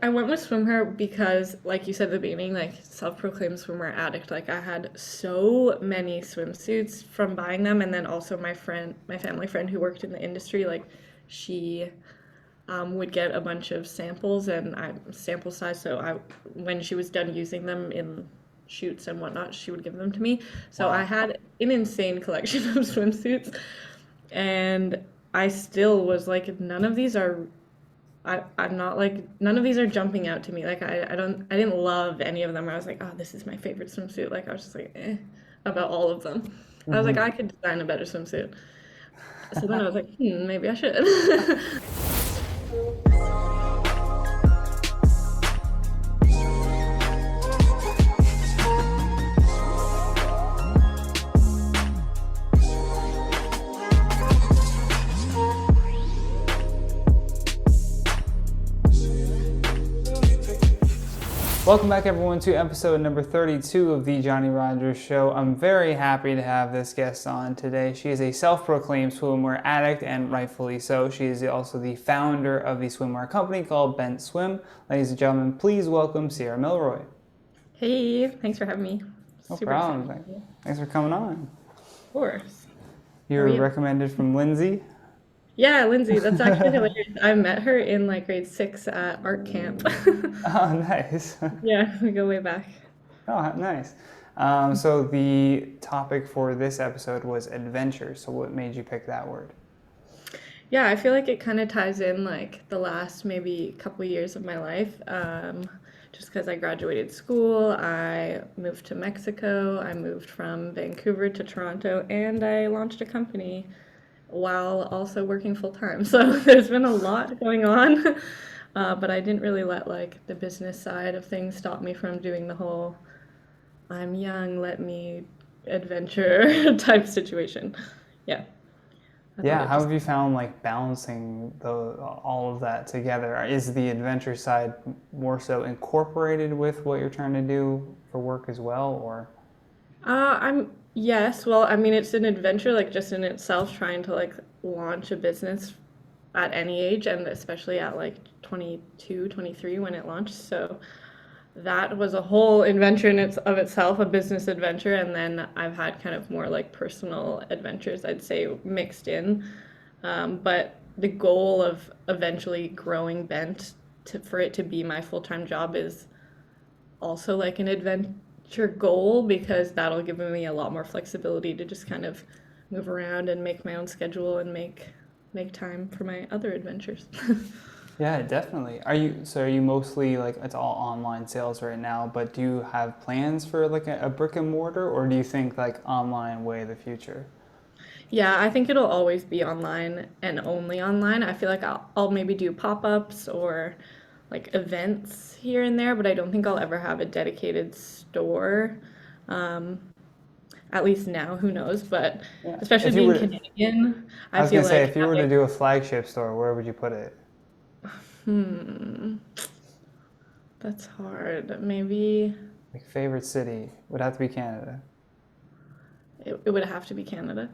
I went with swimwear because, like you said at the beginning, like self-proclaimed swimwear addict. Like I had so many swimsuits from buying them, and then also my family friend who worked in the industry, like she would get a bunch of samples and sample size. So when she was done using them in shoots and whatnot, she would give them to me. So I Wow. had an insane collection of swimsuits, and I still was like, I'm not like none of these are jumping out to me. Like I didn't love any of them. I was like, oh, this is my favorite swimsuit. Like I was just like, about all of them. I was like, I Hmm. could design a better swimsuit. So then I was like, maybe I should. Welcome back, everyone, to episode number 32 of the Johnny Rogers Show. I'm very happy to have this guest on today. She is a self-proclaimed swimwear addict, and rightfully so. She is also the founder of the swimwear company called Bent Swim. Ladies and gentlemen, please welcome Sierra Milroy. Hey, thanks for having me. No Super excited. problem. Thanks for coming on. Of course. You How are were you? recommended from Lindsay. Yeah, Lindsay, that's actually hilarious. I met her in like grade six at art camp. Oh, nice. Yeah, we go way back. Oh, nice. So the topic for this episode was adventure. So what made you pick that word? Yeah, I feel like it kind of ties in like the last maybe couple years of my life. Just because I graduated school, I moved to Mexico, I moved from Vancouver to Toronto, and I launched a company while also working full time. So there's been a lot going on, but I didn't really let like the business side of things stop me from doing the whole I'm young, let me adventure type situation. Yeah, I thought Yeah, it how just have you found like balancing all of that together? Is the adventure side more so incorporated with what you're trying to do for work as well, or? I'm yes, well, I mean it's an adventure like just in itself trying to like launch a business at any age and especially at like 22, 23 when it launched. So that was a whole adventure in itself, a business adventure, and then I've had kind of more like personal adventures, I'd say, mixed in. But the goal of eventually growing Bent for it to be my full-time job is also like an adventure goal because that'll give me a lot more flexibility to just kind of move around and make my own schedule and make time for my other adventures. Yeah, definitely. Are you mostly like it's all online sales right now, but do you have plans for like a brick and mortar, or do you think like online way of the future? Yeah, I think it'll always be online and only online. I feel like I'll maybe do pop-ups or like events here and there, but I don't think I'll ever have a dedicated store. Um, at least now, who knows? But Yeah. especially If you being were, Canadian, I I was gonna feel say, like if you were to do a flagship store, where would you put it? hmm, that's hard. Maybe Like favorite city would have to be Canada. it would have to be Canada.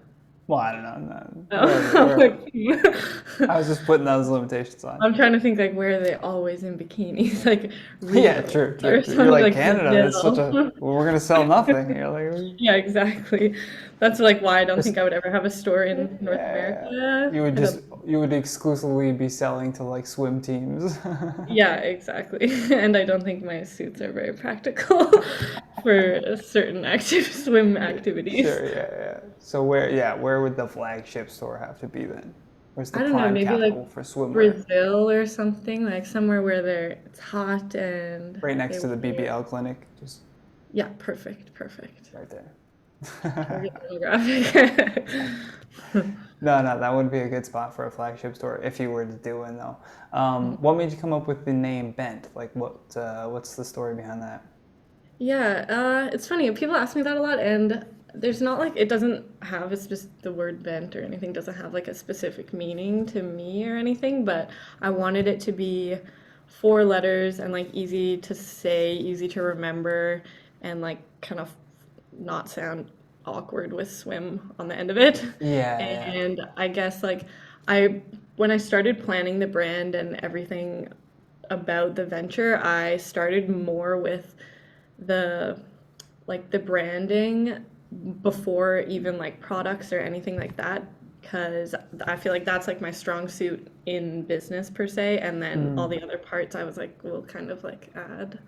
Well, I don't know, no, wherever, Oh, wherever. I was just putting those limitations on. I'm trying to think like where are they always in bikinis, like Yeah, Rio true, true, or true. You're something like like Canada. It's such a. Brazil. We're gonna sell nothing. You're like, Yeah, exactly. That's like why I don't just think I would ever have a store in North yeah. America. I don't. You would exclusively be selling to like swim teams. Yeah, exactly. And I don't think my suits are very practical for certain active swim activities. Sure, yeah. Where would the flagship store have to be then? Where's the I don't know, prime maybe like capital for swimwear? Brazil or something, like somewhere where it's hot and Right next they to the wear. BBL clinic, just Yeah, perfect, perfect. right there. Target demographic. No, no, that would be a good spot for a flagship store if you were to do one though. What made you come up with the name Bent? Like, what's the story behind that? Yeah, it's funny. People ask me that a lot, and there's not like it doesn't have the word bent or anything doesn't have like a specific meaning to me or anything, but I wanted it to be four letters and like easy to say, easy to remember, and like kind of not sound awkward with swim on the end of it. Yeah, yeah. And I guess like I when I started planning the brand and everything about the venture, I started more with the the branding before even like products or anything like that, because I feel like that's like my strong suit in business per se, and then all the other parts I was like will kind of like add.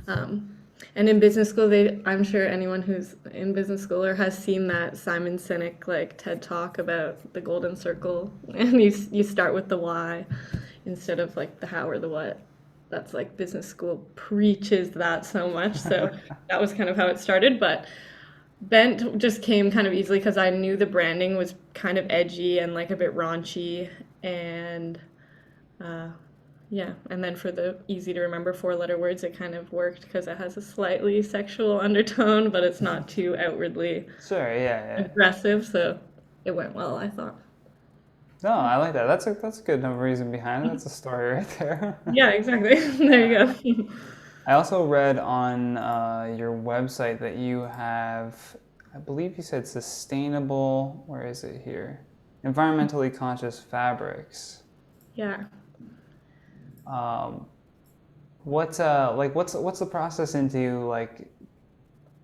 Um, and in business school, I'm sure anyone who's in business school or has seen that Simon Sinek like TED talk about the golden circle, and you start with the why instead of like the how or the what. That's like business school preaches that so much. So that was kind of how it started. But Bent just came kind of easily because I knew the branding was kind of edgy and like a bit raunchy. And uh, yeah, and then for the easy to remember 4-letter words, it kind of worked because it has a slightly sexual undertone, but it's not too outwardly Sure, yeah, yeah. aggressive. So it went well, I thought. No, I like that. That's a good enough reason behind it. That's a story right there. Yeah, exactly. There you go. I also read on your website that you have, I believe you said sustainable, where is it here? Environmentally conscious fabrics. Yeah. Um, what's the process into like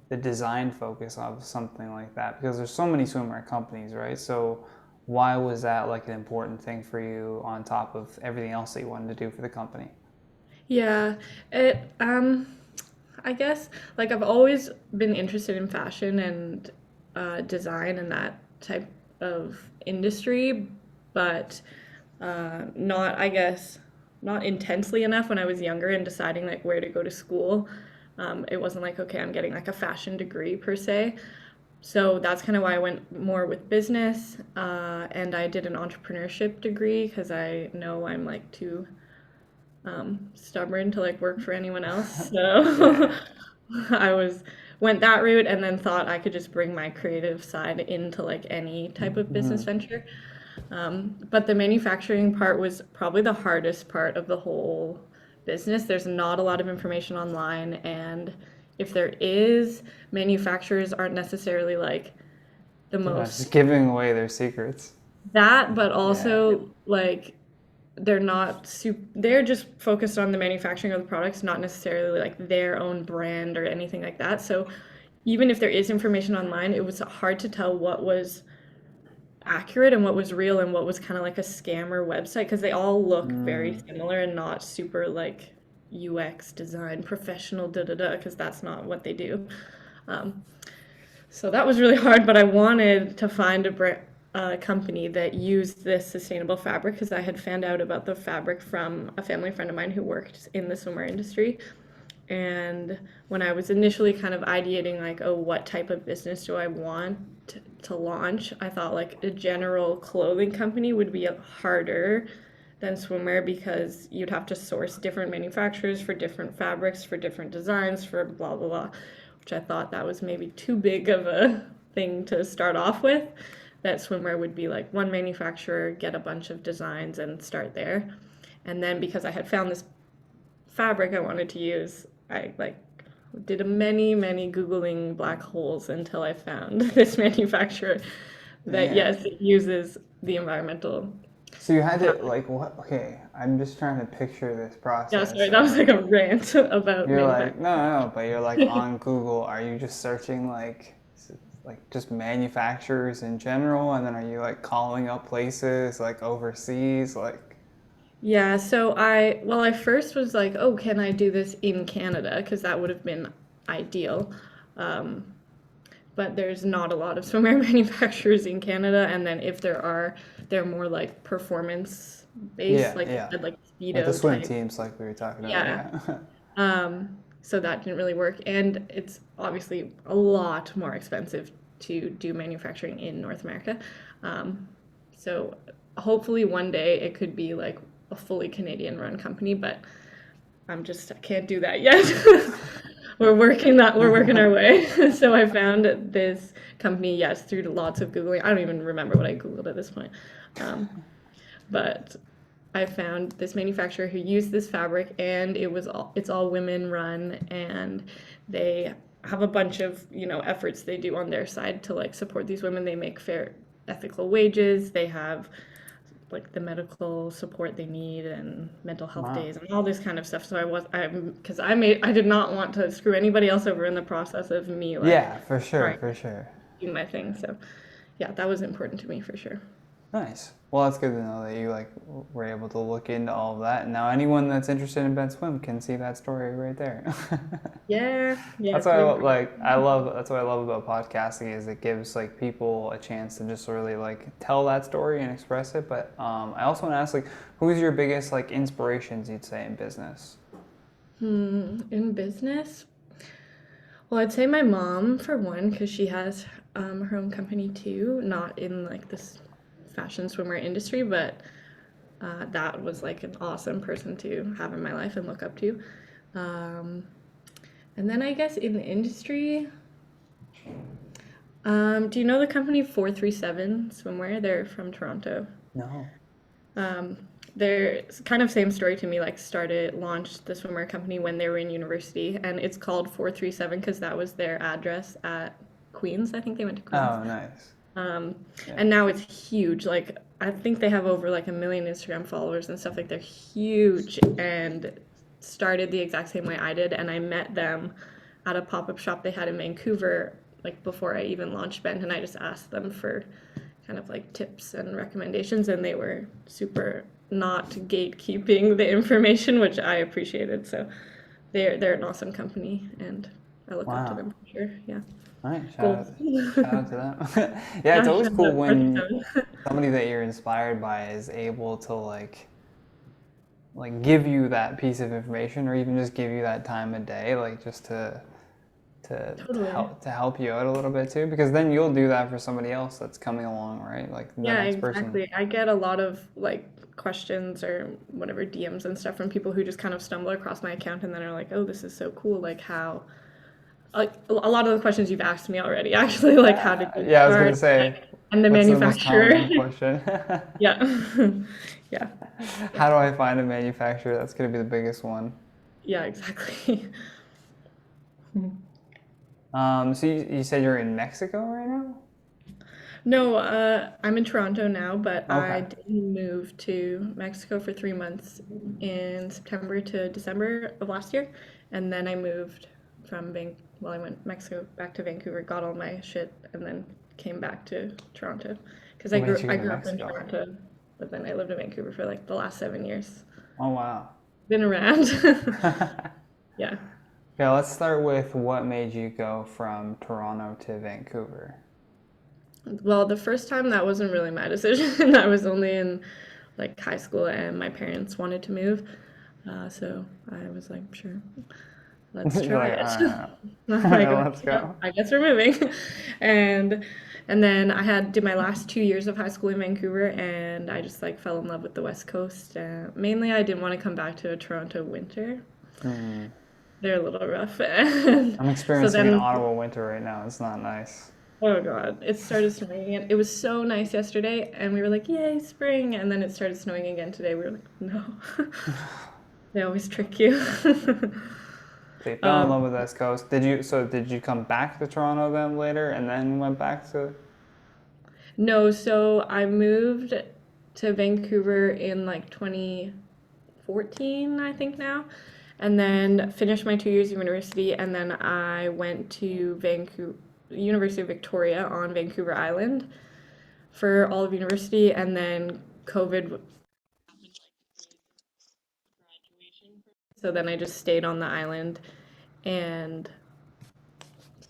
the design focus of something like that? Because there's so many swimwear companies, right? So why was that like an important thing for you on top of everything else that you wanted to do for the company? Yeah, it I guess like I've always been interested in fashion and design and that type of industry, but not I guess not intensely enough when I was younger and deciding like where to go to school. It wasn't like okay, I'm getting like a fashion degree per se. So that's kind of why I went more with business, and I did an entrepreneurship degree because I know I'm like too stubborn to like work for anyone else. So Yeah. I was went that route and then thought I could just bring my creative side into like any type of business Mhm. venture. But the manufacturing part was probably the hardest part of the whole business. There's not a lot of information online, and if there is, manufacturers aren't necessarily like the They're not most just giving away their secrets. that, but Yeah. also like they're just focused on the manufacturing of the products, not necessarily like their own brand or anything like that. So even if there is information online, it was hard to tell what was accurate and what was real and what was kind of like a scammer website because they all look very Mm. similar and not super like UX design professional da da da because that's not what they do. Um, so that was really hard, but I wanted to find a company that used this sustainable fabric because I had found out about the fabric from a family friend of mine who worked in the swimwear industry. And when I was initially kind of ideating, like, oh, what type of business do I want to launch, I thought like a general clothing company would be harder than swimwear because you'd have to source different manufacturers for different fabrics, for different designs, for blah, blah, blah, which I thought that was maybe too big of a thing to start off with. That swimwear would be like one manufacturer, get a bunch of designs, and start there. And then because I had found this fabric I wanted to use, I like did a many googling black holes until I found this manufacturer that Man. yes, it uses the environmental So you had to fabric. like what? Okay, I'm just trying to picture this Yeah, process. sorry, that was like a rant about You're like, manufacturing. no, no, no, but you're like on Google. Are you just searching like just manufacturers in general, and then are you like calling up places like overseas, like? Yeah, so I first was like, oh, can I do this in Canada? Because that would have been ideal. Um, but there's not a lot of swimwear manufacturers in Canada, and then if there are, they're more like performance based, Yeah, like you yeah. said, like Like the speedo swim type. teams, like we were talking about. Yeah. Yeah. So that didn't really work, and it's obviously a lot more expensive to do manufacturing in North America. Um, so hopefully one day it could be like a fully Canadian run company, but I can't do that yet. We're working our way. So I found this company, yes, through lots of Googling. I don't even remember what I Googled at this point. Um, but I found this manufacturer who used this fabric and it's all women run and they have a bunch of, efforts they do on their side to like support these women. They make fair ethical wages. They have like the medical support they need and mental health Wow. days and all this kind of stuff. So because I did not want to screw anybody else over in the process of me like Yeah, for sure, trying for sure. to do my thing. So yeah, that was important to me for sure. Nice. Well, that's good to know that you like were able to look into all of that. And now anyone that's interested in Ben Swim can see that story right there. Yeah, yeah, That's it's why really I love that's what I love about podcasting is it gives like people a chance to just really like tell that story and express it. But I also want to ask like who's your biggest like inspirations you'd say in business? in business. Well, I'd say my mom for one, because she has her own company too, not in like this fashion swimwear industry, but that was like an awesome person to have in my life and look up to. Um, and then I guess in the industry, do you know the company 437 Swimwear? They're from Toronto. No. Um, they're kind of same story to me, like launched the swimwear company when they were in university, and it's called 437 because that was their address at Queens. I think they went to Queens. Oh, nice. Um, Yeah. and now it's huge. Like I think they have over like 1 million Instagram followers and stuff. Like they're huge and started the exact same way I did. And I met them at a pop-up shop they had in Vancouver, like before I even launched Bent, and I just asked them for kind of like tips and recommendations, and they were super not gatekeeping the information, which I appreciated. So they're an awesome company, and I look up to Wow. them for sure. Yeah. All right. Goals. Shout out to them. Yeah, it's Yeah, always shout cool out when 47. somebody that you're inspired by is able to like give you that piece of information or even just give you that time of day like just Totally. to help you out a little bit too because then you'll do that for somebody else that's coming along, right? Like the Yeah, next person. exactly. I get a lot of like questions or whatever DMs and stuff from people who just kind of stumble across my account and then are like, "Oh, this is so cool. Like how like a lot of the questions you've asked me already actually like how did you Yeah, I was gonna start say, and the what's the most manufacturer." common question? Yeah. Yeah. Yeah. How do I find a manufacturer? That's gonna be the biggest one. Yeah, exactly. So you said you're in Mexico right now? No, I'm in Toronto now, but I Okay. did move to Mexico for 3 months in September to December of last year, and then I moved well, I went Mexico back to Vancouver, got all my shit, and then came back to Toronto because What made you I go to grew up in Mexico? Toronto, but then I lived in Vancouver for like the last 7 years. Oh wow. Been around. Yeah. Yeah, let's start with what made you go from Toronto to Vancouver. Well, the first time that wasn't really my decision. I was only in like high school, and my parents wanted to move, so I was like, sure, let's You're try like, it. all I'm like, right, okay, let's yeah, go. I guess we're moving, and and then I had did my last 2 years of high school in Vancouver, and I just like fell in love with the West Coast. Mainly, I didn't want to come back to a Toronto winter. Hmm. They're a little rough, and I'm so experiencing an then Ottawa winter right now. It's not nice. oh God, it started snowing again. It was so nice yesterday, and we were like, "Yay, spring!" And then it started snowing again today. We were like, "No." They always trick you. So you fell in Um, love with the West Coast. Did you come back to Toronto then later and then went back to? no, so I moved to Vancouver in like 2014, I think now, and then finished my 2 years of university, and then I went to Vancouver, University of Victoria on Vancouver Island for all of university, and then COVID. So then I just stayed on the island and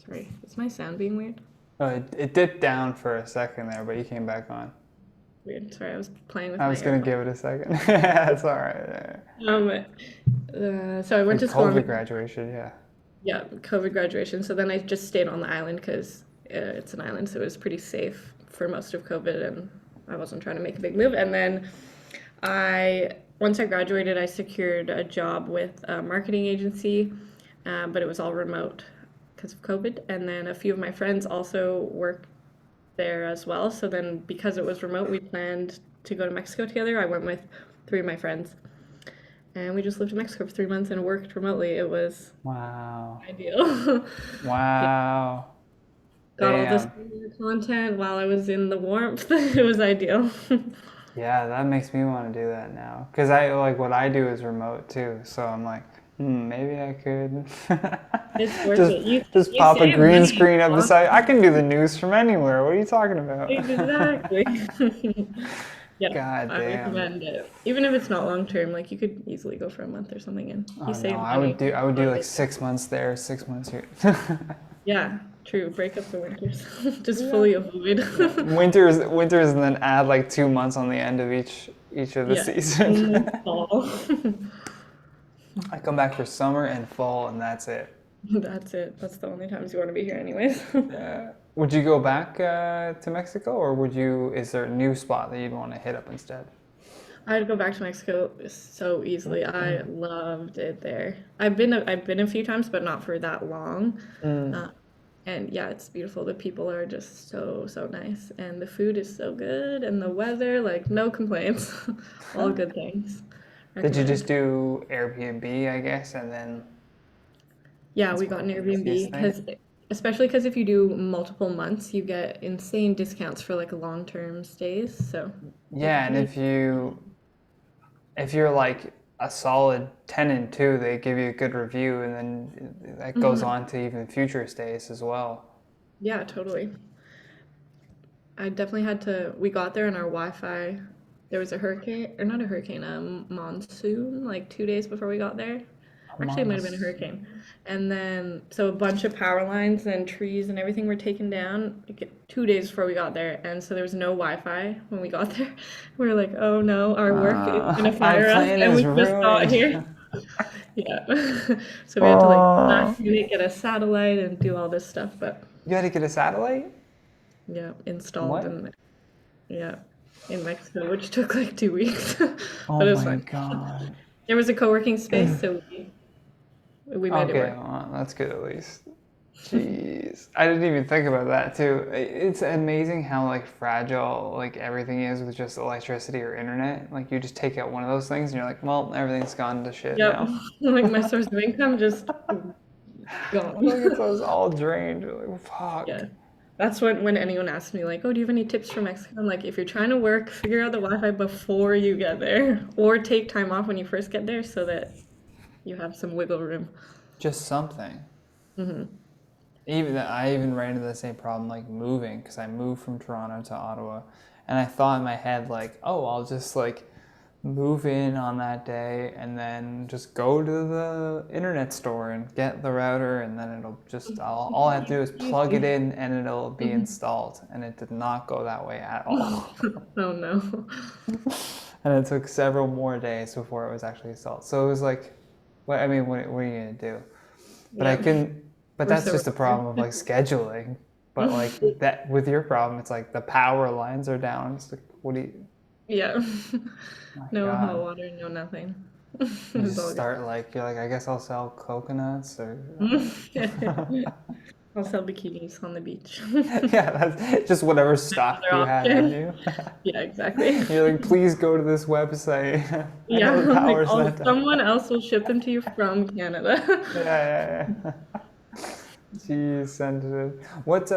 sorry, is my sound being weird? Oh, it dipped down for a second there, but you came back on. Weird. Sorry, I was playing with I my was gonna AirPods. give it a second. That's all right. So I went Like to school COVID on graduation, yeah. yeah, COVID graduation. So then I just stayed on the island because it's an island, so it was pretty safe for most of COVID, and I wasn't trying to make a big move. And then once I graduated, I secured a job with a marketing agency, but it was all remote because of COVID. And then a few of my friends also work there as well. So then, because it was remote, we planned to go to Mexico together. I went with three of my friends, and we just lived in Mexico for 3 months and worked remotely. It was Wow. ideal. Yeah, Wow. got all this Damn. content while I was in the warmth. It was ideal. Yeah, that makes me want to do that now. Because I like what I do is remote too. So I'm like, maybe I could It's worth just it. You just you pop a save green money in screen the up long beside. I run. can do the news from anywhere. What are you talking about? Exactly. Yeah, God I damn. recommend it. Even if it's not long term, like you could easily go for a month or something and you Oh no, save I would money. do I would On do like vacation. 6 months there, 6 months here. Yeah, true. Break up the winters. Just Yeah. fully avoid. Yeah. Winters, and then add like 2 months on the end of each of the Yeah, seasons. only fall. I come back for summer and fall, and that's it. That's it. That's the only times you want to be here, anyways. Would you go back to Mexico, or would you? Is there a new spot that you'd want to hit up instead? I'd go back to Mexico so easily. I loved it there. I've been a few times, but not for that long. Mm. Uh, and yeah, it's beautiful. The people are just so nice, and the food is so good, and the weather, like no complaints. All good things. Did you just Recommend. do Airbnb, I guess, and then Yeah, that's we got probably an the easiest Airbnb thing? because especially because if you do multiple months, you get insane discounts for like long-term stays. So it's Yeah, and really if you're like a solid tenant too, they give you a good review, and then that goes Mhm. on to even future stays as well. Yeah, totally. I definitely had to. We got there and our Wi-Fi. There was a hurricane, or not a hurricane, a monsoon, like 2 days before we got there. Actually, it might have been a Months. hurricane. And then, so a bunch of power lines and trees and everything were taken down like 2 days before we got there. And so there was no Wi-Fi when we got there. We were like, oh no, our work is gonna Our fire us, plan and is we just got ruined. here. Yeah. So we had to like Oh. last minute get a satellite and do all this stuff, but You had to get a satellite? yeah, installed What? and yeah, in Mexico, which took like 2 weeks, Oh but it was my fine. God. There was a co-working space, so we made it Okay, work. well, that's good at least. Jeez. I didn't even think about that too. It's amazing how like fragile like everything is with just electricity or internet. Like you just take out one of those things and you're like, well, everything's gone to shit Yep, now. like my source of income just Like gone. it's all drained. You're like, fuck. Yeah, that's when anyone asks me like, "Oh, do you have any tips for Mexico?" I'm like, if you're trying to work, figure out the Wi-Fi before you get there, or take time off when you first get there so that you have some wiggle room. Just something. I even ran into the same problem like moving because I moved from Toronto to Ottawa, and I thought in my head like, oh, I'll just like move in on that day and then just go to the internet store and get the router, and then it'll just all I have to do is plug it Easy. in and it'll be installed, and it did not go that way at all. Oh no. And it took several more days before it was actually installed. So it was like, what I mean, what are you gonna do? But I Yeah, couldn't. But we're that's so just a problem of like scheduling. But like that with your problem, it's like the power lines are down. It's like, what do you? Yeah. My No hot God, water, no nothing. you It's just all start like you're like I guess I'll sell coconuts or good. I'll sell bikinis on the beach. yeah, that's just whatever stock Another you have in option. you. Yeah, exactly. You're like, please go to this website. I Yeah, know the like power's all not down. someone else will ship them to you from Canada. Yeah. Geez, sensitive. What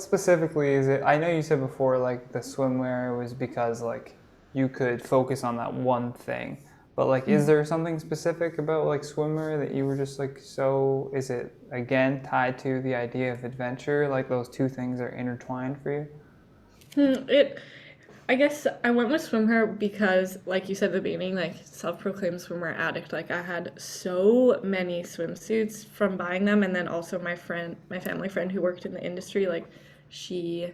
specifically is it? I know you said before like the swimwear was because like you could focus on that one thing. But like is there something specific about like swimwear that you were just like so is it again tied to the idea of adventure? Like those two things are intertwined for you? It I guess I went with swimwear because, like you said at the beginning, like self-proclaimed swimwear addict. Like I had so many swimsuits from buying them, and then also my family friend who worked in the industry, like she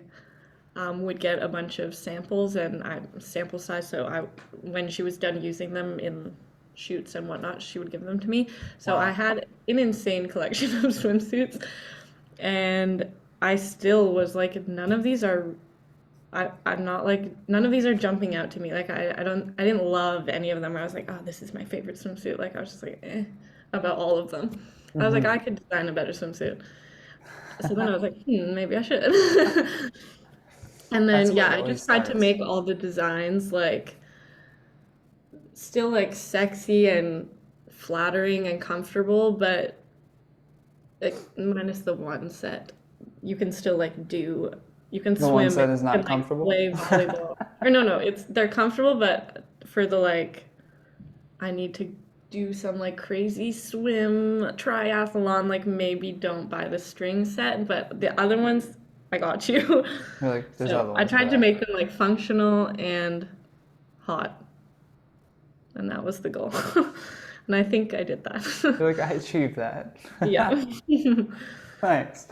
would get a bunch of samples and sample size. So when she was done using them in shoots and whatnot, she would give them to me. So I Wow. had an insane collection of swimsuits, and I still was like, none of these are I'm not like none of these are jumping out to me. Like I didn't love any of them. I was like, oh, this is my favorite swimsuit. Like I was just like, about all of them. I was like, I could design a better swimsuit. So then I was like, maybe I should. And That's then where yeah, it I always just tried to starts. make all the designs like still like sexy and flattering and comfortable, but like minus the one set. You can still like do you can The one swim and set is you not can like comfortable. play volleyball. Or no, they're comfortable, but for the like, I need to do some like crazy swim triathlon, like maybe don't buy the string set, but the other ones, I got you. You're like, there's So other I ones for tried to that. make them like functional and hot, and that was the goal. And I think I did that. You're like, I achieved that. Yeah. Nice.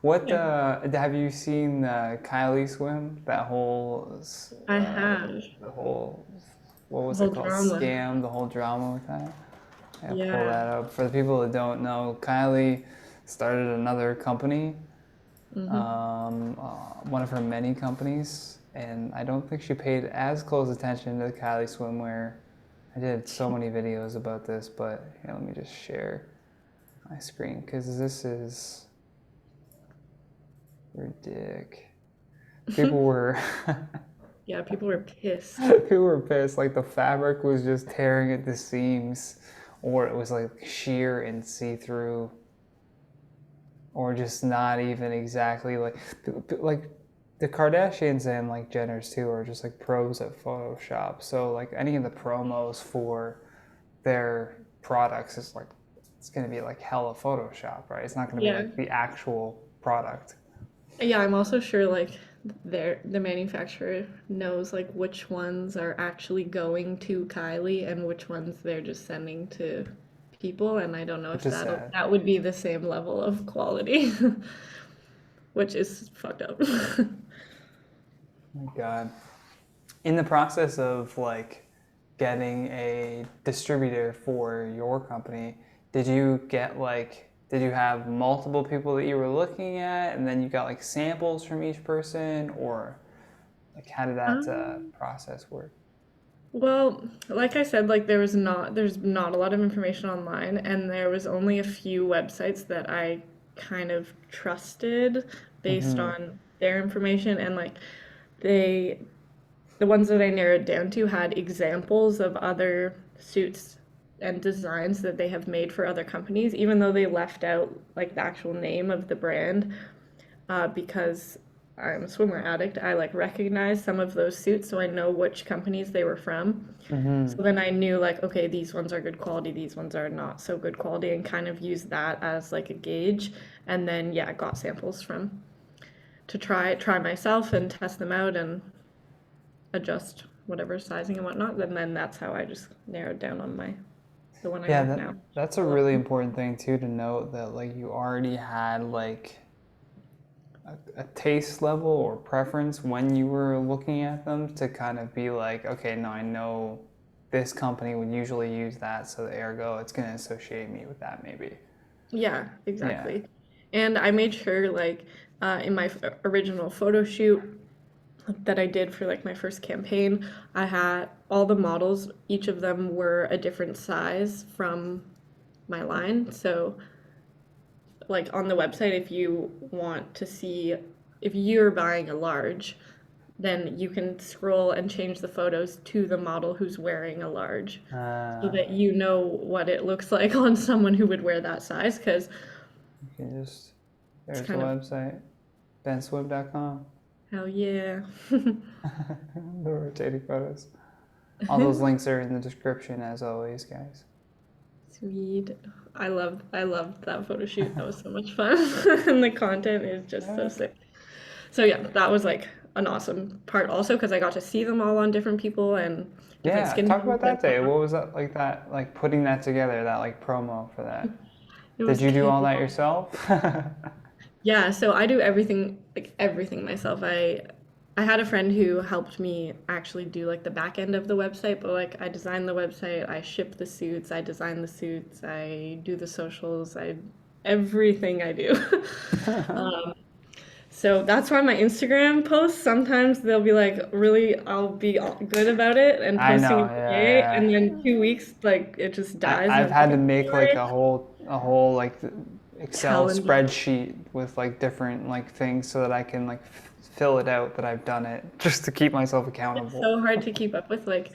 What Yeah. have you seen Kylie swim? That whole I have the whole what the was whole it called? drama. Scam, the whole drama with that. Yeah, pull Yeah. that up. For the people that don't know, Kylie started another company, Hmm. one of her many companies, and I don't think she paid as close attention to the Kylie Swimwear. I did so many videos about this, but here, let me just share my screen because this is ridiculous. People were Yeah, people were pissed. people were pissed. Like the fabric was just tearing at the seams, or it was like sheer and see-through, or just not even exactly like the Kardashians and like Jenners too are just like pros at Photoshop. So like any of the promos for their products is like it's gonna be like hella Photoshop, right? It's not gonna be Yeah. like the actual product. Yeah, I'm also sure like the manufacturer knows like which ones are actually going to Kylie and which ones they're just sending to people, and I don't know Which if is sad. that would be the same level of quality, which is fucked up. Oh my God. In the process of like getting a distributor for your company, did you have multiple people that you were looking at and then you got like samples from each person, or like how did that Um, process work? well, like I said, like there's not a lot of information online, and there was only a few websites that I kind of trusted based Mm-hmm. on their information, and like they the ones that I narrowed down to had examples of other suits and designs that they have made for other companies, even though they left out like the actual name of the brand, because I'm a swimwear addict. I like recognize some of those suits, so I know which companies they were from. Mm-hmm. So then I knew like, okay, these ones are good quality, these ones are not so good quality, and kind of use that as like a gauge. And then yeah, I got samples from to try myself and test them out and adjust whatever sizing and whatnot. And then that's how I just narrowed down on the one I Yeah, have now. that's a I love really them. important thing too to note that like you already had like a taste level or preference when you were looking at them to kind of be like, okay, no, I know this company would usually use that, so ergo it's going to associate me with that maybe. Yeah, Yeah. exactly. And I made sure like in my original photo shoot that I did for like my first campaign, I had all the models, each of them were a different size from my line. So like on the website, if you want to see if you're buying a large, then you can scroll and change the photos to the model who's wearing a large so Uh, that you know what it looks like on someone who would wear that size because you can just, it's there's the kind of website, benswib.com. hell yeah. The rotating photos. All those links are in the description as always, guys. Sweet. I loved that photo shoot. That was so much fun. And the content is just so sick. So yeah, that was like an awesome part also because I got to see them all on different people and different Yeah, skin talk tones about and that day. whatnot. What was that like putting that together, that like promo for that? It Did was you do all that chaos. yourself? Yeah, so I do everything like everything myself. I had a friend who helped me actually do like the back end of the website, but like I design the website, I ship the suits, I design the suits, I do the socials, I everything I do. Um, so that's why my Instagram posts sometimes they'll be like really I'll be good about it and I posting know, it today, yeah, and yeah. then 2 weeks like it just dies, and I've I'm like, had to I'm make like sorry. a whole like Excel Calendar. spreadsheet with like different like things so that I can like fill it out that I've done it just to keep myself It's accountable. so hard to keep up with. Like,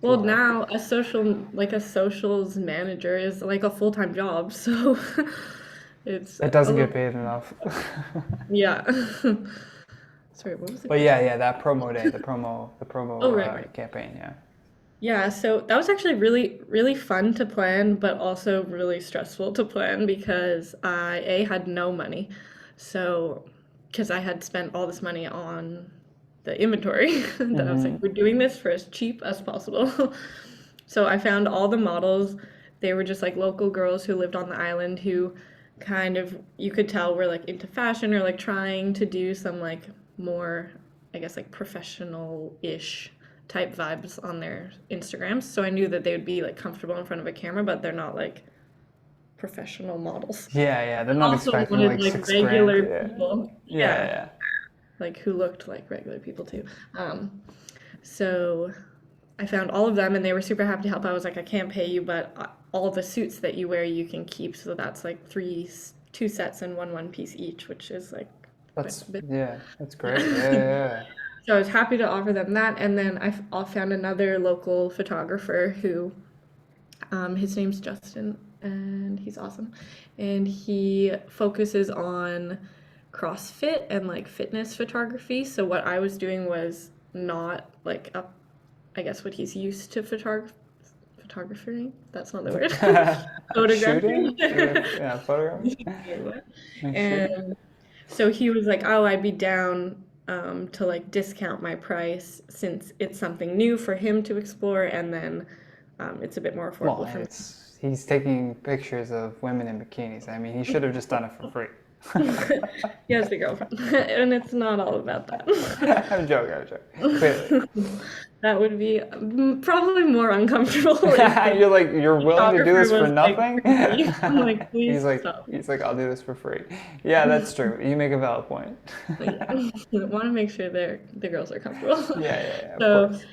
Too well, hard. now a socials manager is like a full-time job, so it's It a doesn't get little, paid enough. yeah. Sorry, what was it? But yeah, that promo day, the promo Oh, right. campaign, yeah. Yeah, so that was actually really, really fun to plan, but also really stressful to plan because I had no money. So, because I had spent all this money on the inventory, that I was like, Mm-hmm. we're doing this for as cheap as possible. So I found all the models. They were just like local girls who lived on the island who kind of, you could tell were like into fashion or like trying to do some like more, I guess, like professional-ish type vibes on their Instagrams. So I knew that they would be like comfortable in front of a camera, but they're not like professional models. Yeah, they're I not also expecting wanted like like 6 grand. regular Yeah, people. yeah, Yeah, yeah. like who looked like regular people too. So I found all of them and they were super happy to help. I was like, I can't pay you, but all the suits that you wear you can keep. So that's like two sets and one piece each, which is like quite That's a bit. yeah, that's great. Yeah. So I was happy to offer them that. And then I found another local photographer who, his name's Justin, and he's awesome. And he focuses on CrossFit and like fitness photography. So what I was doing was not like up, I guess what he's used to photographing. That's not the word. Yeah. Photographing. Shooting? Yeah, photographing? Like shooting? And so he was like, "Oh, I'd be down to like discount my price since it's something new for him to explore, and then it's a bit more Well, affordable for me." he's taking pictures of women in bikinis. I mean, he should have just done it for free. He has a girlfriend, and it's not all about that. I'm joking. Clearly. That would be probably more uncomfortable if You're willing to do this photographer for was like nothing? crazy. I'm like, please He's stop. I'll do this for free. Yeah, that's true. You make a valid point. Like, I want to make sure the girls are comfortable. Yeah, of So, course.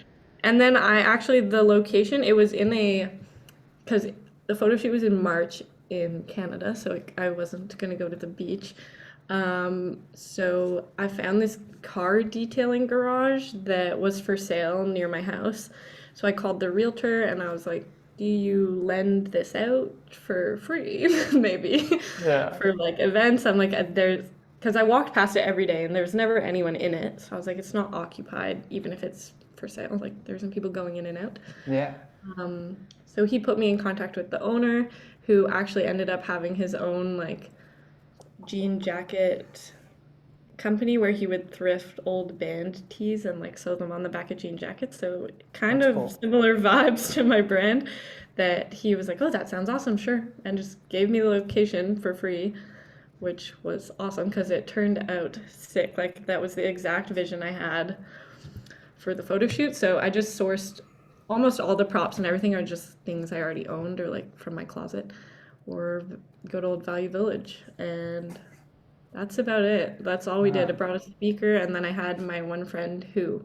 and then the location, it was because the photo shoot was in March in Canada, so I wasn't gonna go to the beach. So I found this car detailing garage that was for sale near my house. So I called the realtor and I was like, do you lend this out for free? Maybe Yeah. for like events. I'm like, because I walked past it every day and there was never anyone in it. So I was like, it's not occupied, even if it's for sale. Like, there isn't people going in and out. Yeah. So he put me in contact with the owner, who actually ended up having his own like jean jacket company where he would thrift old band tees and like sew them on the back of jean jackets. So kind That's of cool. similar vibes to my brand, that he was like, "Oh, that sounds awesome, sure," and just gave me the location for free, which was awesome because it turned out sick. Like, that was the exact vision I had for the photo shoot. So I just sourced almost all the props and everything are just things I already owned or like from my closet or good old Value Village. And that's about it. That's all we did. I Wow. brought a speaker and then I had my one friend who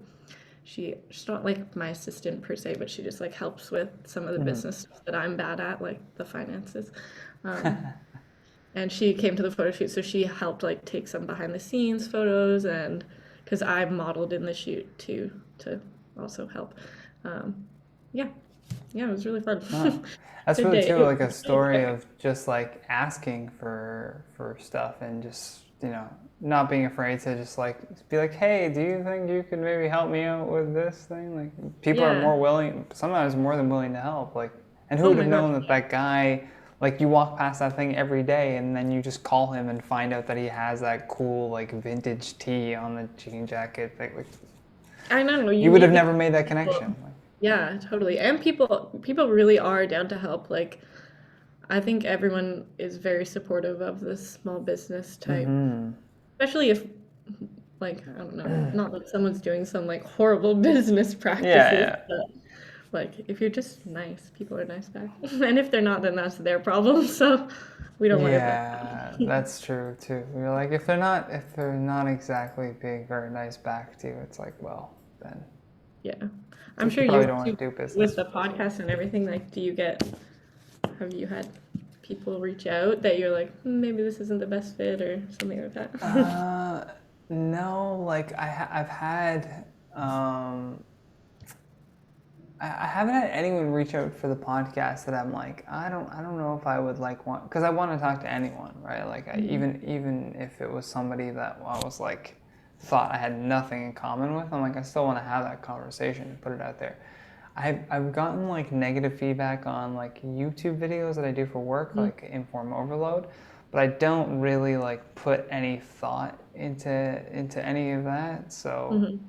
she's not like my assistant per se, but she just like helps with some of the business stuff that I'm bad at, like the finances. And she came to the photo shoot, so she helped like take some behind the scenes photos, and because I modeled in the shoot too to also help. Um, yeah, yeah, it was really fun. Wow. That's Good really day. too like a story of just like asking for stuff and just, not being afraid to just like be like, hey, do you think you could maybe help me out with this thing? Like, people are Yeah. more willing, sometimes more than willing to help. Like, and who Oh would my have God. known that that guy, like, you walk past that thing every day and then you just call him and find out that he has that cool like vintage tee on the jean jacket. Like I don't know. you You would meet have the never made that people. connection. Yeah, totally. And people really are down to help. Like, I think everyone is very supportive of this small business type, especially if, like, I don't know, not that someone's doing some like horrible business practices, Yeah, but like if you're just nice, people are nice back. And if they're not, then that's their problem. So we don't worry about yeah, that's true too. You're like, if they're not exactly being very nice back to you, it's like, well, then yeah. I'm sure you probably you don't want too, to do business with the with those people. podcast and everything, like, have you had people reach out that you're like, maybe this isn't the best fit or something like that? No, like I've had, I haven't had anyone reach out for the podcast that I'm like, I don't know if I would like want, because I want to talk to anyone, right? Like, even if it was somebody that I was like, thought I had nothing in common with. I'm like, I still want to have that conversation and put it out there. I've gotten like negative feedback on like YouTube videos that I do for work, Mhm. like Inform Overload, but I don't really like put any thought into any of that. So Mhm.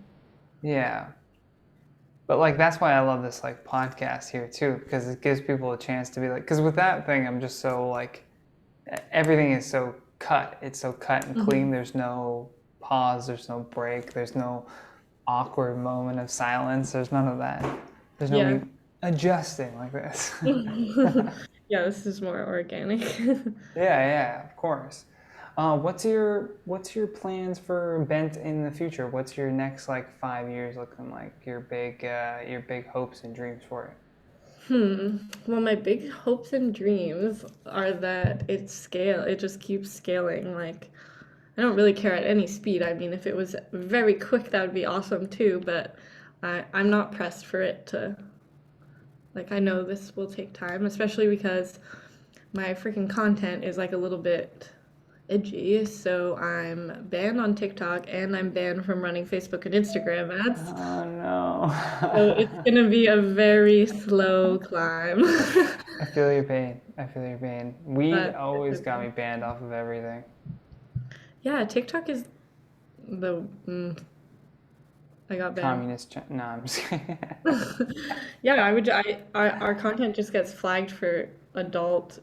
yeah. But like that's why I love this like podcast here too, because it gives people a chance to be like, because with that thing, I'm just so like everything is so cut. It's so cut and clean. Mhm. There's no pause. There's no break. There's no awkward moment of silence. There's none of that. There's no Yeah. me adjusting like this. Yeah, this is more organic. Yeah, of course. What's your plans for Bent in the future? What's your next like 5 years looking like? Your big hopes and dreams for it. Well, my big hopes and dreams are that it just keeps scaling. Like, I don't really care at any speed. I mean, if it was very quick, that would be awesome too, but I'm not pressed for it to, like, I know this will take time, especially because my freaking content is like a little bit edgy. So I'm banned on TikTok and I'm banned from running Facebook and Instagram ads. Oh no. So it's gonna be a very slow climb. I feel your pain. I feel your pain. Weed But it's always got okay. me banned off of everything. Yeah, TikTok is the I got banned. No, I'm just kidding. Yeah, our content just gets flagged for adult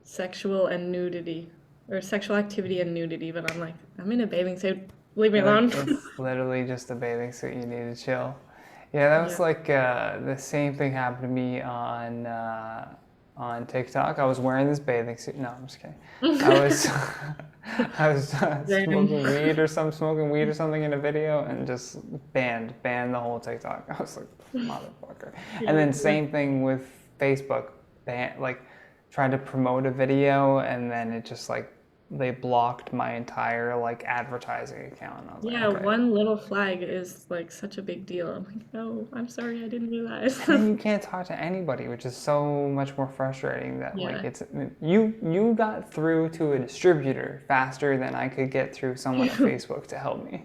sexual and nudity or sexual activity and nudity, but I'm like, I'm in a bathing suit. Leave me You're like, alone. it's literally just a bathing suit. You need to chill. Yeah, that was Yeah. like the same thing happened to me on TikTok. I was wearing this bathing suit. No, I'm just kidding. I was I was Random. smoking weed or something in a video and just banned the whole TikTok. I was like, motherfucker. And then same thing with Facebook. Like tried to promote a video and then it just like they blocked my entire like advertising account. I was like, Yeah, okay. one little flag is like such a big deal. I'm like, no, I'm sorry, I didn't realize. And then you can't talk to anybody, which is so much more frustrating that like Yeah. it's you got through to a distributor faster than I could get through someone at Facebook to help me.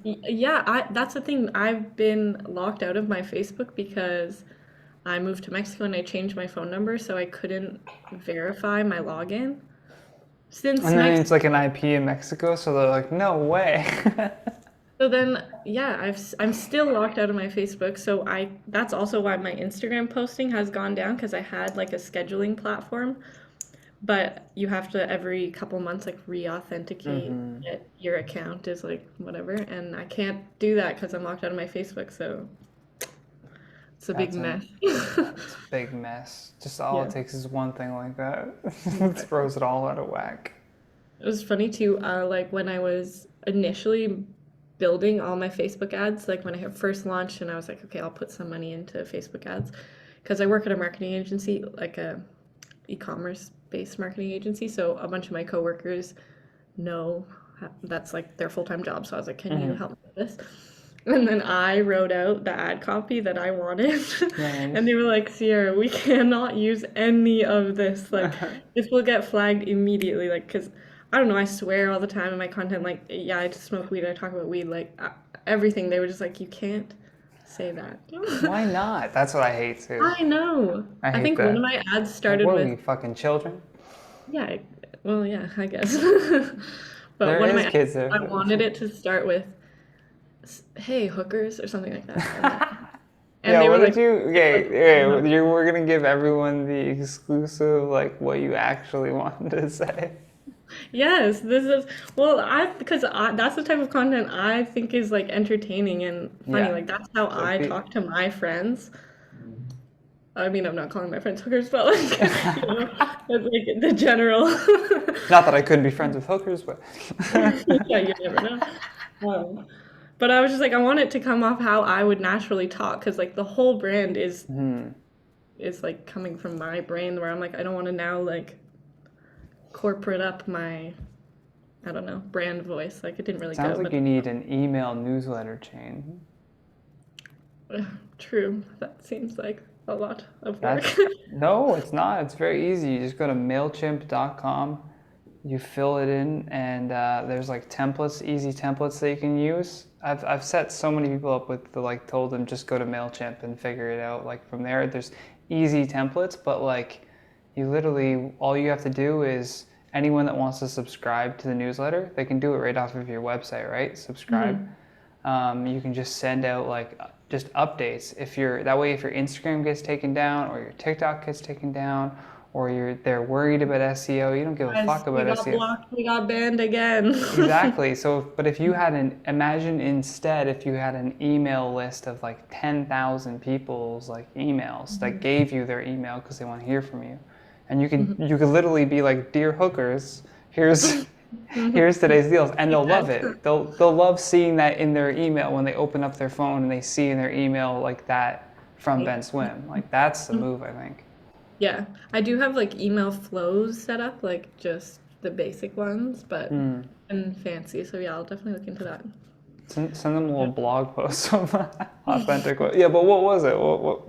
Yeah, that's the thing. I've been locked out of my Facebook because I moved to Mexico and I changed my phone number so I couldn't verify my login. Since And then Mexico, it's like an IP in Mexico, so they're like, no way. so then yeah, I'm still locked out of my Facebook. So I that's also why my Instagram posting has gone down because I had like a scheduling platform, but you have to every couple months like re-authenticate that your account is like whatever, and I can't do that because I'm locked out of my Facebook. So it's a big That's a mess. that's a big mess. Just all Yeah. it takes is one thing like that. It Exactly. throws it all out of whack. It was funny too, like when I was initially building all my Facebook ads, like when I had first launched and I was like, okay, I'll put some money into Facebook ads because I work at a marketing agency, like a e-commerce based marketing agency. So a bunch of my coworkers know that's like their full-time job. So I was like, can you help me with this? And then I wrote out the ad copy that I wanted. And they Nice. were like, Sierra, we cannot use any of this. Like, this will get flagged immediately. Like, because I don't know, I swear all the time in my content. Like, yeah, I just smoke weed, I talk about weed, like everything. They were just like, you can't say that. Why not? That's what I hate too. I know. I I hate think one of that. my ads Like, started what are with, we, fucking children? yeah, well, yeah, I guess. But There one of my is ads, kids there. I wanted it to start with, hey, hookers, or something like that. And Yeah, they were what did like, you? like, Okay, we're gonna give everyone the exclusive, like what you actually wanted to say. yes, this is, well, because that's the type of content I think is like entertaining and funny. Yeah. Like, that's how Like I the. talk to my friends. I mean, I'm not calling my friends hookers, but like, that's like the general. Not that I couldn't be friends with hookers, but. Yeah, you never know. But I was just like, I want it to come off how I would naturally talk, because like the whole brand is like coming from my brain, where I'm like, I don't want to now like corporate up my, I don't know, brand voice. Like it didn't really Sounds go, like but you need an email newsletter chain. true. That seems like a lot of work. That's no, it's not. It's very easy. You just go to Mailchimp.com, you fill it in, and there's like templates, easy templates that you can use. I've set so many people up with like told them just go to MailChimp and figure it out. Like from there, there's easy templates, but like you literally all you have to do is anyone that wants to subscribe to the newsletter, they can do it right off of your website, right? Subscribe. You can just send out like just updates. If you're that way, if your Instagram gets taken down or your TikTok gets taken down, or they're worried about SEO, you don't give a Guys, fuck we about got SEO. blocked, we got banned again. Exactly. So, but if you had imagine instead if you had an email list of like 10,000 people's like emails that gave you their email because they want to hear from you, and you could literally be like, dear hookers, here's here's today's deals, and they'll love it. They'll love seeing that in their email when they open up their phone and they see in their email like that from Ben Swim. Like that's the move, I think. Yeah, I do have like email flows set up, like just the basic ones, but and fancy. So yeah, I'll definitely look into that. Send them a little blog post of authentic. Yeah, but what was it? What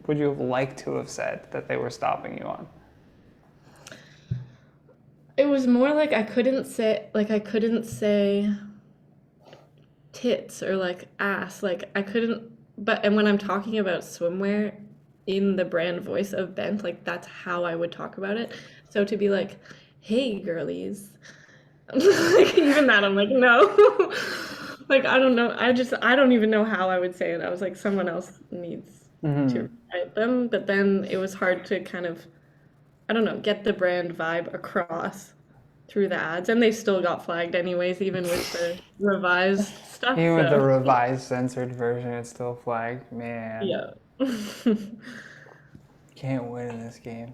would you have liked to have said that they were stopping you on? It was more like I couldn't say tits or like ass. Like I couldn't but and when I'm talking about swimwear in the brand voice of Bent, like that's how I would talk about it. So to be like, "Hey girlies." Like even that I'm like, "No." Like I don't know. I don't even know how I would say it. I was like someone else needs to write them, but then it was hard to kind of I don't know, get the brand vibe across through the ads, and they still got flagged anyways, even with the revised stuff. Even with the So revised censored version, it's still flagged. Man, yeah, can't win in this game.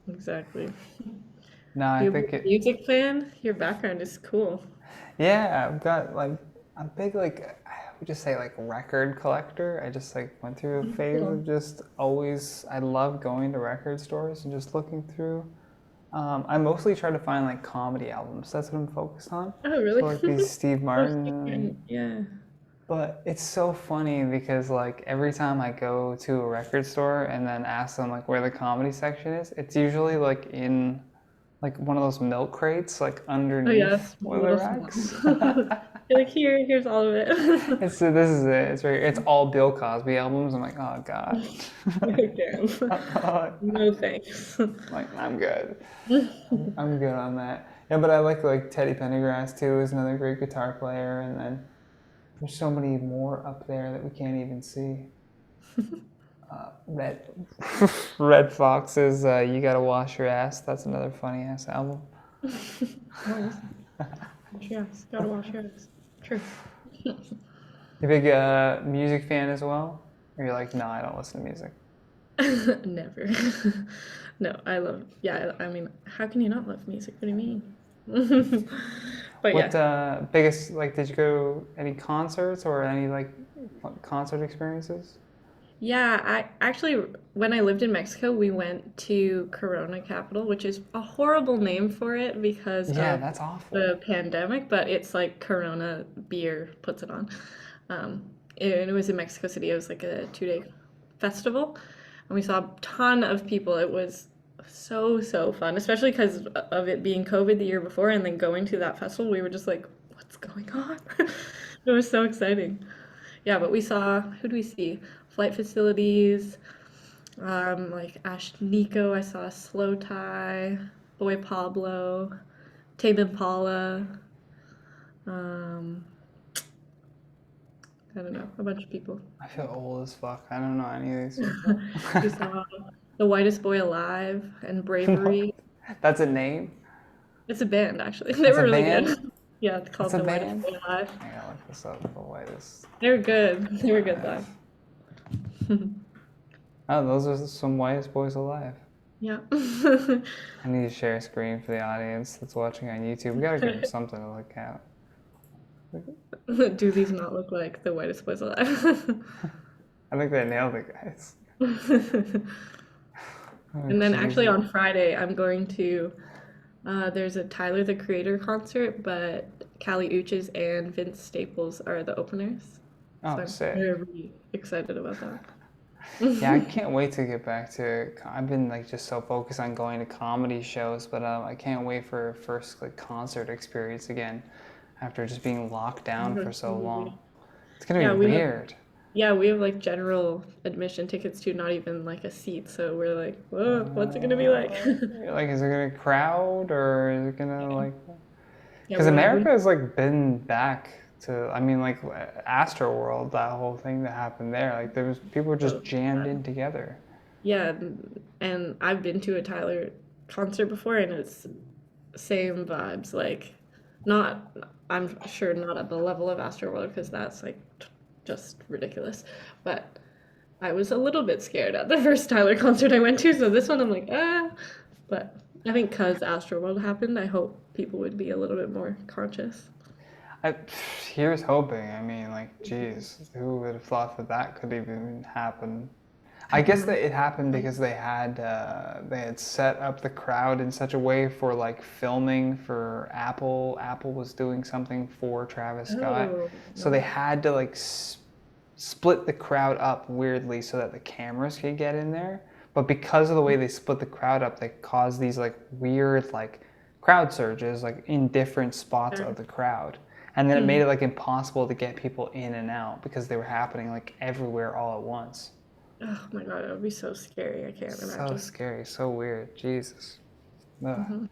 exactly. No, I You a think big it. music fan? Your background is cool. Yeah, I've got like I'm big like I would just say like record collector. I just like went through a phase Cool. of just always I love going to record stores and just looking through. I mostly try to find like comedy albums. That's what I'm focused on. Oh, So really? like these Steve Oh, Martin. yeah. But it's so funny because like every time I go to a record store and then ask them like where the comedy section is, it's usually like in like one of those milk crates like Oh, yeah. underneath one of the Little racks. small. You're like, here's all of it. This is it. It's all Bill Cosby albums. I'm like, oh god. Damn. No thanks. Like I'm good. I'm good on that. Yeah, but I like Teddy Pendergrass too. Is another great guitar player, and then there's so many more up there that we can't even see. Red Red Fox's "You Gotta Wash Your Ass." That's another funny ass album. Nice. Yes, gotta wash your hands. True. You a big music fan as well? Or you're like, no, I don't listen to music. Never. No, I love, yeah, I mean, how can you not love music? What do you mean? But What yeah. biggest like? Did you go any concerts or any like concert experiences? Yeah, I actually, when I lived in Mexico, we went to Corona Capital, which is a horrible name for it because Yeah, of that's awful. the pandemic, but it's like Corona beer puts it on. And it was in Mexico City. It was like a 2-day festival, and we saw a ton of people. It was so fun, especially because of it being COVID the year before, and then going to that festival, we were just like, "What's going on?" It was so exciting. Yeah, but we saw who do we see? Flight Facilities, like Ash Nico. I saw Slow Tie, Boy Pablo, Tame Impala. Um, I don't know, a bunch of people. I feel old as fuck. I don't know any of these people. We saw The Whitest Boy Alive and Bravery. That's a name? It's a band, actually. They That's were a really band? good. Yeah, it's That's called a The Whitest band? Boy Alive. I gotta look this up. The whitest. They were good. They were good live. Oh, those are some whitest boys alive. Yeah. I need to share a screen for the audience that's watching on YouTube. We gotta give them something to look at. Do these not look like The Whitest Boys Alive? I think they nailed it, guys. Oh, And then actually Jesus. on Friday, I'm going to, there's a Tyler the Creator concert, but Callie Uchis and Vince Staples are the openers. So Oh, I'm sick. very excited about that. Yeah, I can't wait to get back to. I've been like just so focused on going to comedy shows, but I can't wait for first like concert experience again after just being locked down for so long. It's gonna be Yeah, weird. we have like general admission tickets too, not even like a seat. So we're like, whoa, what's it gonna be like? Like, is it gonna crowd or is it gonna Yeah, like? yeah, Because America has like been back to. I mean, like Astroworld, that whole thing that happened there. Like, there was people were just so jammed bad. in together. Yeah, and I've been to a Tyler concert before, and it's same vibes. Like, not, I'm sure not at the level of Astroworld because that's like just ridiculous. But I was a little bit scared at the first Tyler concert I went to, so this one I'm like, ah. But I think because Astroworld happened, I hope people would be a little bit more conscious. I, here's hoping. I mean, like, geez, who would have thought that that could even happen? I I guess know. that it happened because they had set up the crowd in such a way for like filming for Apple. Apple was doing something for Travis Scott, Oh, so they no. had to like split the crowd up weirdly so that the cameras could get in there. But because of the way they split the crowd up, they caused these like weird like crowd surges like in different spots of the crowd. And then it made Hmm. it like impossible to get people in and out because they were happening like everywhere all at once. Oh my God, that would be so scary. I can't So imagine. scary, so weird. Jesus. Ugh.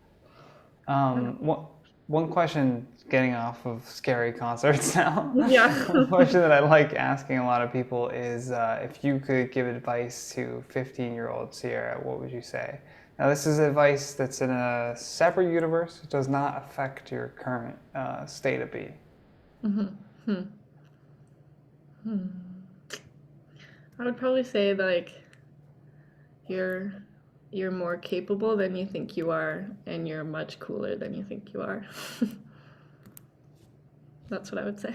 Hmm. One, one question getting off of scary concerts now. Yeah. One question that I like asking a lot of people is if you could give advice to 15-year-old Sierra, what would you say? Now, this is advice that's in a separate universe. It does not affect your current state of being. Hmm. Hmm. Hmm. I would probably say like you're you're more capable than you think you are, and you're much cooler than you think you are. That's what I would say.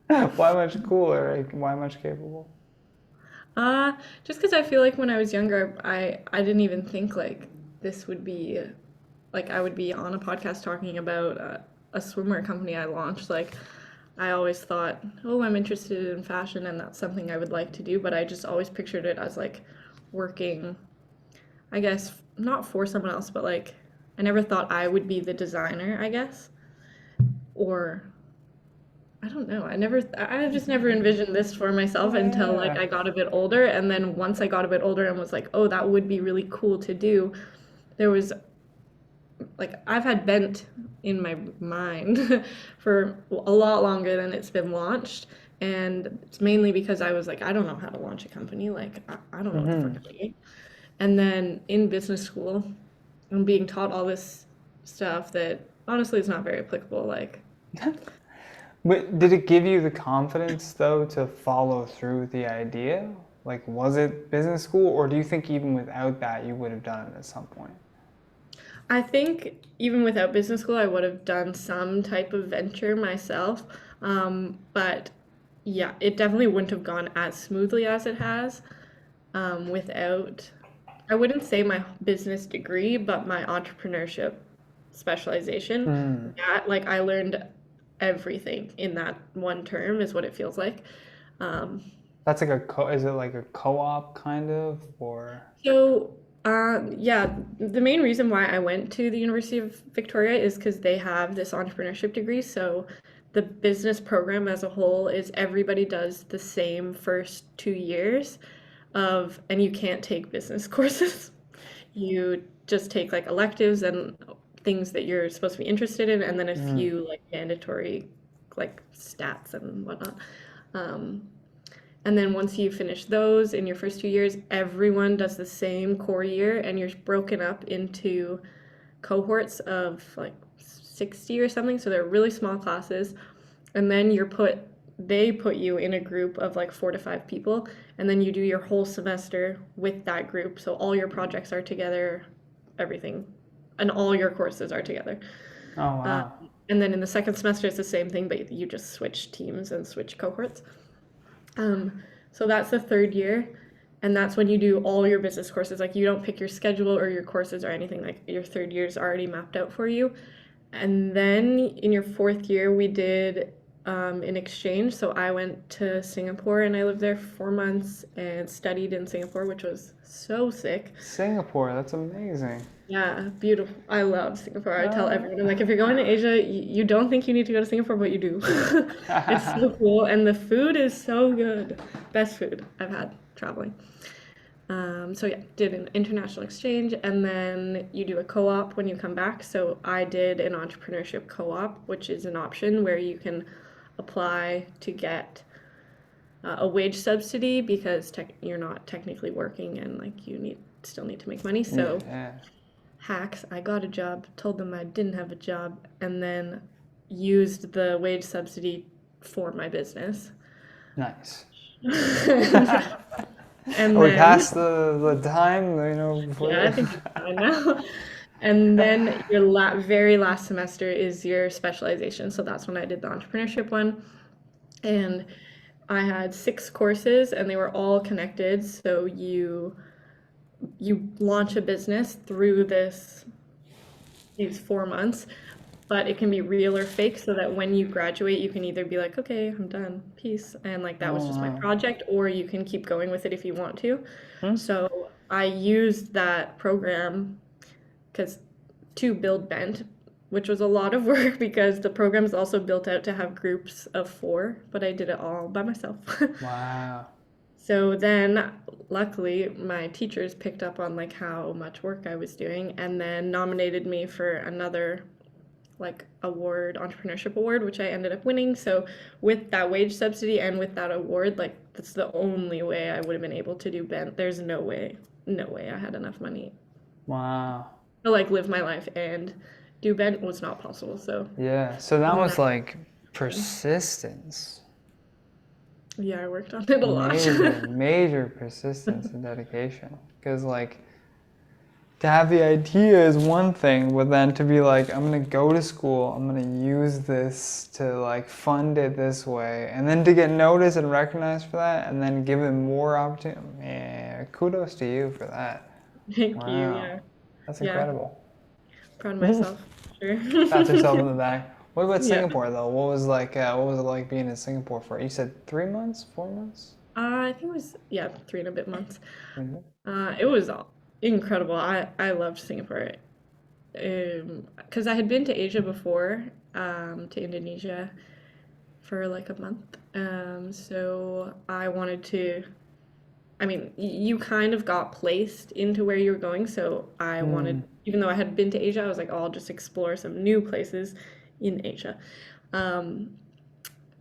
Why much cooler? Like, why much capable? Uh, just because I feel like when I was younger, I didn't even think like this would be like I would be on a podcast talking about a swimwear company I launched. Like I always thought, oh, I'm interested in fashion and that's something I would like to do, but I just always pictured it as like working, I guess, not for someone else, but like I never thought I would be the designer, I guess. Or I don't know. I just never envisioned this for myself until like Yeah. I got a bit older. And then once I got a bit older and was like, oh, that would be really cool to do, there was like I've had Bent in my mind for a lot longer than it's been launched. And it's mainly because I was like, I don't know how to launch a company. Like, I don't know what the fuck Hmm. I'm doing. And then in business school, I'm being taught all this stuff that honestly is not very applicable. Like, But did it give you the confidence though to follow through with the idea? Like, was it business school, or do you think even without that you would have done it at some point? I think even without business school, I would have done some type of venture myself. But yeah, it definitely wouldn't have gone as smoothly as it has without, I wouldn't say my business degree, but my entrepreneurship specialization. Hmm. That, like, I learned everything in that one term, is what it feels like. Um, That's like is it like a co-op kind of, or? yeah, the main reason why I went to the University of Victoria is because they have this entrepreneurship degree. So the business program as a whole is everybody does the same first 2 years and you can't take business courses. You just take like electives and things that you're supposed to be interested in, and then a Hmm. few like mandatory like stats and whatnot. Um, and then once you finish those in your first 2 years, everyone does the same core year, and you're broken up into cohorts of like 60 or something. So they're really small classes. And then they put you in a group of like 4 to 5 people, and then you do your whole semester with that group. So all your projects are together, everything, and all your courses are together. Oh Uh, wow. and then in the second semester, it's the same thing, but you just switch teams and switch cohorts. Um, so that's the third year. And that's when you do all your business courses. Like you don't pick your schedule or your courses or anything. Like your third year is already mapped out for you. And then in your fourth year, we did. in exchange. So I went to Singapore and I lived there for 4 months and studied in Singapore, which was so sick. Singapore, that's amazing. Yeah, beautiful. I love Singapore. I tell Uh, everyone, I'm like, if you're going to Asia, you don't think you need to go to Singapore, but you do. It's so cool, and the food is so good. Best food I've had traveling. So yeah, did an international exchange, and then you do a co-op when you come back. So I did an entrepreneurship co-op, which is an option where you can apply to get a wage subsidy because you're not technically working and like you still need to make money. So yeah. hacks. I got a job, told them I didn't have a job, and then used the wage subsidy for my business. Nice. And Are we then, past the time, before yeah, I think it's fine now. And then your very last semester is your specialization. So that's when I did the entrepreneurship one. And I had 6 courses and they were all connected. So you launch a business through these 4 months, but it can be real or fake so that when you graduate you can either be like, okay, I'm done, peace, and like that was Oh, just my wow. project, or you can keep going with it if you want to. Hmm? So I used that program because to build Bent, which was a lot of work because the program's also built out to have groups of 4, but I did it all by myself. Wow. So then, luckily, my teachers picked up on like how much work I was doing and then nominated me for another like award, entrepreneurship award, which I ended up winning. So with that wage subsidy and with that award, like that's the only way I would have been able to do Bent. There's no way I had enough money Wow. to like live my life and do Bent was not possible. So Yeah. So that from was that, like persistence. yeah, I worked on it a lot. Major persistence and dedication. Because like to have the idea is one thing, but then to be like, I'm gonna go to school, I'm gonna use this to like fund it this way, and then to get noticed and recognized for that, and then given more opportunity. Man, kudos to you for that. Thank you. Wow, Yeah. that's Yeah. incredible. Proud of myself. Sure. Pat yourself in the back. What about Yeah. Singapore though? What was it like being in Singapore for? You said 3 months, 4 months? I think it was, yeah, 3 and a bit months. Mhm. It was incredible. I loved Singapore. Because I had been to Asia before, to Indonesia for like a month. So I wanted to, I mean, you kind of got placed into where you were going. So I wanted, even though I had been to Asia, I was like, oh, I'll just explore some new places in Asia. Um,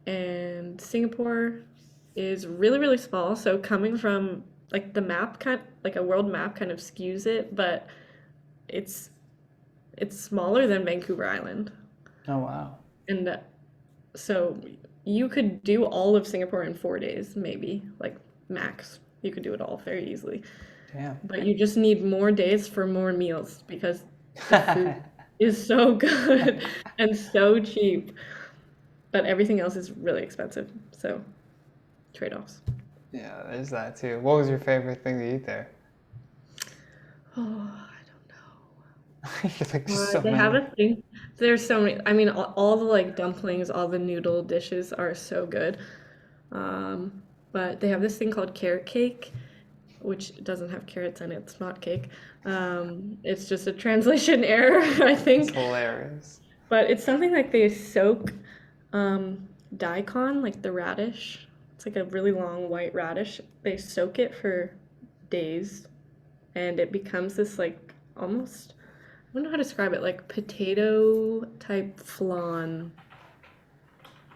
and Singapore is really, really small. So coming from like the map like a world map kind of skews it, but it's it's smaller than Vancouver Island. Oh wow. And so you could do all of Singapore in 4 days, maybe, like max. You could do it all very easily. Damn. But you just need more days for more meals because the food is so good and so cheap. But everything else is really expensive. So trade-offs. Yeah, there's that too. What was your favorite thing to eat there? Oh, I don't know. Like so They have many. a thing. There's so many. I mean, all the like dumplings, all the noodle dishes are so good. Um, but they have this thing called carrot cake, which doesn't have carrots in it. It's not cake. It's just a translation error, I It's think. hilarious. But it's something like they soak daikon, like the radish. It's like a really long white radish. They soak it for days, and it becomes this like almost, I don't know how to describe it, like potato type flan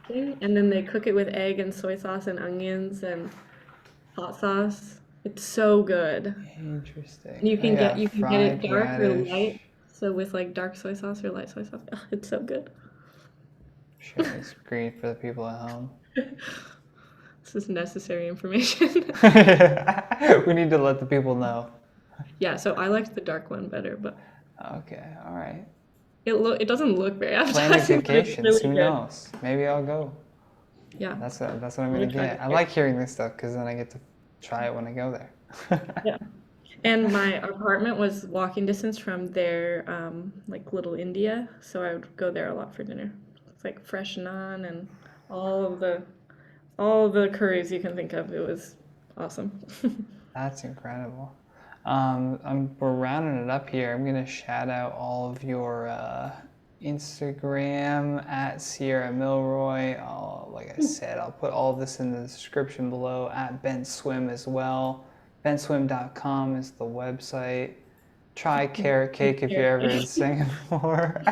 thing. And then they cook it with egg and soy sauce and onions and hot sauce. It's so good. Interesting. You I can get got you can get it fried dark or radish. light. So with like dark soy sauce or light soy sauce, it's so good. Sure, it's great for the people at home. This is necessary information. We need to let the people know. Yeah, so I liked the dark one better, but Okay, all right. it doesn't look very Planning appetizing, but it's vacations, really who good. knows? Maybe I'll go. Yeah, That's what I'm I'm gonna gonna try get. this I year. like hearing this stuff because then I get to try it when I go there. Yeah. And my apartment was walking distance from their like little India, so I would go there a lot for dinner. It's like fresh naan and all of the curries you can think of. It was awesome. That's incredible. We're rounding it up here. I'm gonna shout out all of your Instagram at Sierra Milroy. Like I said, I'll put all of this in the description below. At Bent Swim as well. BentSwim.com is the website. Try carrot cake if you're ever in Singapore. Do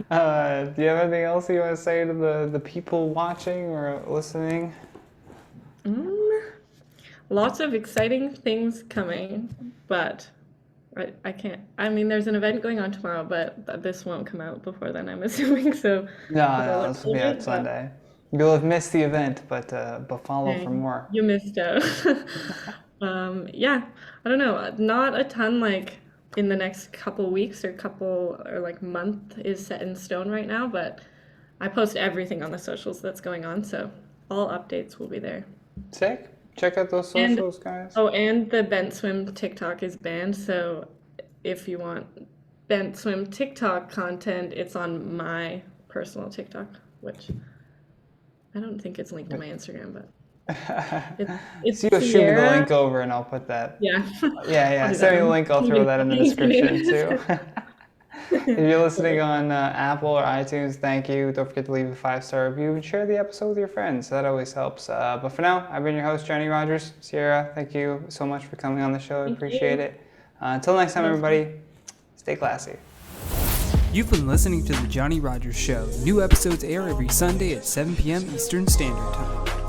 you have anything else you want to say to the people watching or listening? Lots of exciting things coming, but I can't. I mean, there's an event going on tomorrow, but this won't come out before then, I'm assuming. So No, this will be out Sunday. You'll have missed the event, but follow for more. You missed out. Yeah, I don't know. Not a ton like in the next couple weeks or like month is set in stone right now, but I post everything on the socials that's going on, so all updates will be there. Sick. Check out those socials, guys. Oh, and the Bent Swim TikTok is banned, so if you want Bent Swim TikTok content, it's on my personal TikTok, which I don't think it's linked to my Instagram, but it's so you'll shoot me the link over and I'll put that. Yeah. Yeah. Send me the link. I'll throw that in the description too. If you're listening on Apple or iTunes, thank you. Don't forget to leave a 5-star review and share the episode with your friends. That always helps. But for now, I've been your host, Johnny Rogers. Sierra, thank you so much for coming on the show. I appreciate it. Until next time, everybody, stay classy. You've been listening to The Johnny Rogers Show. New episodes air every Sunday at 7 p.m. Eastern Standard Time.